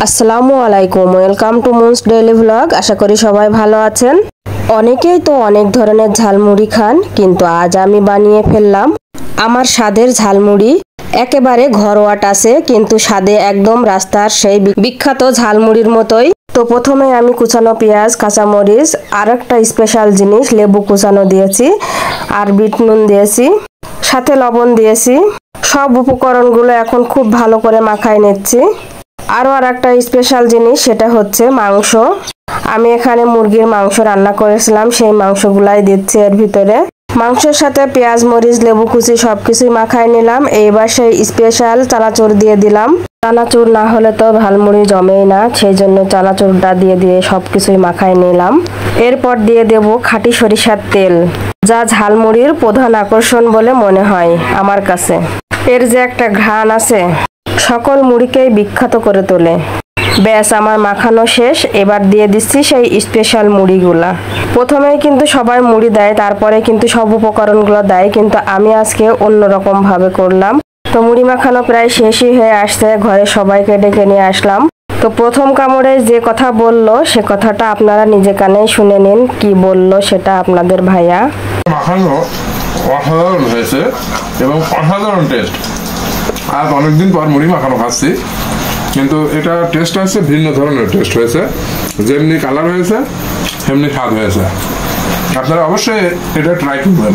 আসসালামু আলাইকুম, welcome to Moon's daily vlog. আশা করি সবাই ভালো আছেন। অনেকেই তো অনেক ধরনের ঝালমুড়ি খান, কিন্তু আজ আমি বানিয়ে ফেললাম আমার স্বাদের ঝালমুড়ি। একেবারে ঘরোয়া টাচে, কিন্তু স্বাদে একদম রাস্তার সেই বিখ্যাত ঝালমুড়ির মতোই। তো প্রথমে আমি কুচানো পেঁয়াজ, কাঁচামরিচ, আর একটা স্পেশাল জিনিস লেবু কুচানো দিয়েছি, আর বিট নুন দিয়েছি, সাথে লবণ দিয়েছি। সব উপকরণগুলো এখন খুব ভালো করে মাখায় নিচ্ছি। আরও আর একটা স্পেশাল জিনিস, সেটা হচ্ছে মাংস। আমি এখানে মুরগির মাংস রান্না করেছিলাম, সেই মাংসগুলাই দিচ্ছি এর ভিতরে। মাংসের সাথে পেঁয়াজ, মরিচ, লেবু কুচি সবকিছুই মাখায় নিলাম। এইবার সেই স্পেশাল চানাচুর দিয়ে দিলাম। চানাচুর না হলে তো ঝালমুড়ি জমেই না, সেই জন্য চানাচুরটা দিয়ে দিয়ে সবকিছুই মাখায় নিলাম। এরপর দিয়ে দেব খাঁটি সরিষার তেল, যা ঝালমুড়ির প্রধান আকর্ষণ বলে মনে হয় আমার কাছে। এর যে একটা ঘ্রাণ আছে, সকল মুড়িকেই বিখ্যাত করে তোলে। ব্যাস, আমার মাখানো শেষ। এবার দিয়ে দিচ্ছি সেই স্পেশাল মুড়িগুলা। প্রথমেই কিন্তু সবাই মুড়ি দেয়, তারপরে কিন্তু সব উপকরণগুলো দেয়, কিন্তু আমি আজকে অন্যরকম ভাবে করলাম। তো মুড়ি মাখানো প্রায় শেষই হয়ে আসছে, ঘরে সবাইকে ডেকে নিয়ে আসলাম। তো প্রথম কামড়ে যে কথা বললো, সে কথাটা আপনারা নিজে কানেই শুনে নিন। কি বললো সেটা আপনাদের ভাইয়া। মাখানো অসাধারণ হয়েছে এবং অসাধারণ টেস্ট। আজ অনেকদিন পর মুড়ি মাখানো খাচ্ছি, কিন্তু এটা টেস্ট হচ্ছে ভিন্ন ধরনের টেস্ট হয়েছে। যেমনি কালার হয়েছে তেমনি স্বাদ হয়েছে। আপনারা অবশ্যই এটা ট্রাই করবেন।